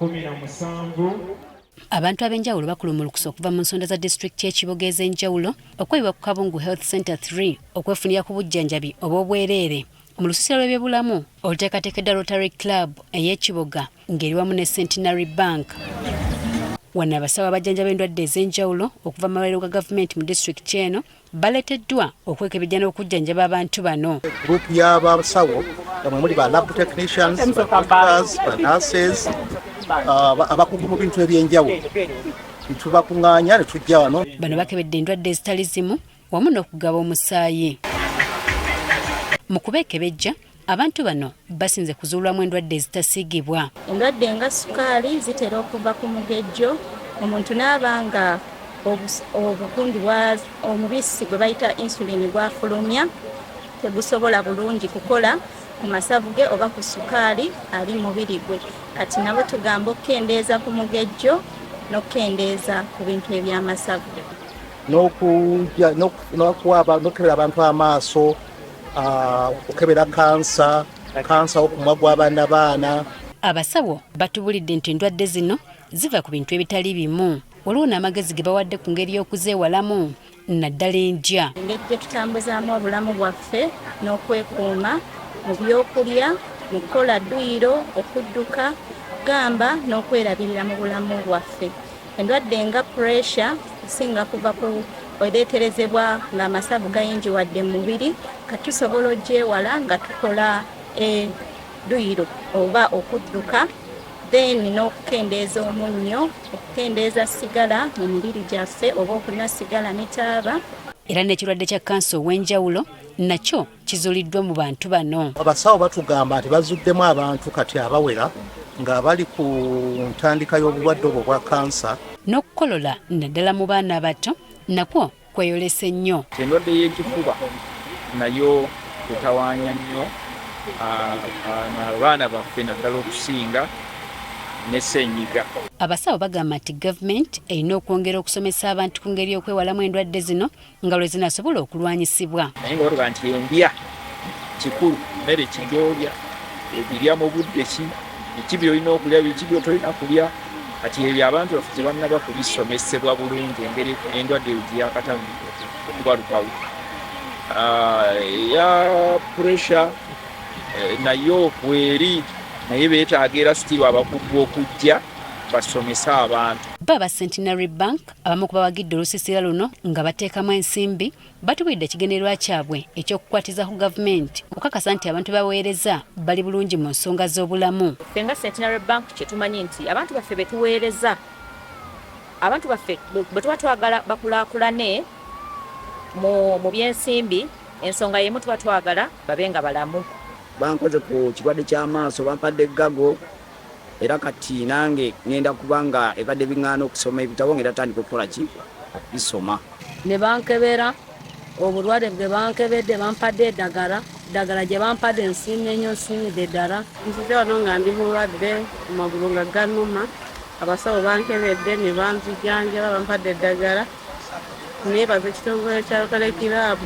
17. Abantu ab'enjawulo bakulumulukusa okuva mu nsonda za disitulikiti y'Ekiboga ez'enjawulo okwebwa ku Kabungu Health Center 3 okwefunira ku bujjanjabi obw'obwereere mu lusiisira lw'ebyobulamu oluteekateekeddwa Rotary Club ey'Ekiboga ng'eri wamu ne Centenary Bank. Wano abasawo abajjanjaba endwadde ez'enjawulo okuva mu malwaliro ga gavumenti mu disitulikiti eno baleeteddwa okwekebejja n'okujjanjaba abantu bano. Gurupu y'abasawo nga muli ba lab technicians, ba doctors, ba nurses, abakugu mu bintu ebyenjawulo tubakuŋŋaanya ne tujja wano. Bano bakebedde endwadde ezitali zimu wamu n'okugaba omusaayi. Mu kubeekebejja abantu bano basinze kuzuulwamu endwadde ezitasiigibwa. Endwadde nga sukaali zitera okuva ku mugejjo, omuntu n'abanga obukundi bwa omubisi gwe bayita insulini gwafulumya tegusobola bulungi kukola ku masavu ge oba ku sukaali ali mu mubiri gwe. Kati nabo tugamba okukendeeza ku mugejjo n'okukendeeza ku bintu eby'amasavu. N'okukebera abantu amaaso, okukebera kansa okumwa gw'abaana baana. Abasawo batubulidde nti endwadde zino ziva ku bintu ebitali bimu. Waliwo n'amagezi ge bawadde ku ngeri y'okuzeewalamu naddala enja. Engeri gye tutambuzaamu obulamu bwaffe n'okwekuuma mu byokulya, mu kukola dduyiro, okudduka, gamba n'okwerabirira mu bulamu bwaffe. Endwadde nga puresha singa kuva ku ereeterezebwa ng'amasavu gayingiwadde mu mubiri, kati tusobola ogyewala nga tukola dduyiro oba okudduka, then n'okukendeeza omunnyo, okukendeeza sigala mu mibiri gyaffe oba okunywa sigala ne taaba. Era n'ekirwadde kya kansa ow'enjawulo nakyo kizuuliddwa mu bantu bano. Abasawo batugamba nti bazuddemu abantu kati abawera nga bali ku ntandika y'obulwadde obwo bwa kansa. N'okukolola naddala mu baana abato nakwo kweyolesa ennyo. Endwadde y'ekifuba nayo etawaanya nnyo abaana baffe naddala okusinga ne ssenyiga. Abasawo bagamba nti gavumenti erina okwongera okusomesa abantu ku ngeri y'okwewalamu endwadde zino nga lwe zinaasobola okulwanyisibwa. Naye nga batuga nti endya kikulu, mmere kigyolya, ebirya mu budde ki, biki by'olina okulya, biki by'otolina kulya. Kati ebyo abantu baffe tebannaba kubisomesebwa bulungi engeri endwadde gye yakatamu okubalukawo. Ya puresha nayo kweri naye beetaaga era sitiru abakugu okujja basomese abantu. Baba Centenary Bank abamu ku bawagidde olusiisira luno nga bateekamu ensimbi batubulidde ekigendererwa kyabwe eky'okukwatiza ku gavumenti okukakasa nti abantu baweereza bali bulungi mu nsonga z'obulamu. Ffe nga Centenary Bank kye tumanyi nti abantu baffe be tuweereza, abantu baffe bwe tuba twagala bakulaakulane mu by'ensimbi, ensonga y'emu tuba twagala babe nga balamu. Bankoze ku kirwadde ky'amaaso, bampadde eggago, era kati nange ngenda kubanga ebadde biŋŋaana okusoma ebitabo ngera tandika okukola ki bisoma. Ne bankebera obulwadde bwe bankebedde bampadde eddagala gye bampadde nsiimye nnyo, nsiimidde ddala. Nzize wano nga ndi mulwadde amagulu nga gannuma, abasawo bankebedde ne banzijanjaba bampadde eddagala. Neebaza ekitongole kya Rotary Club.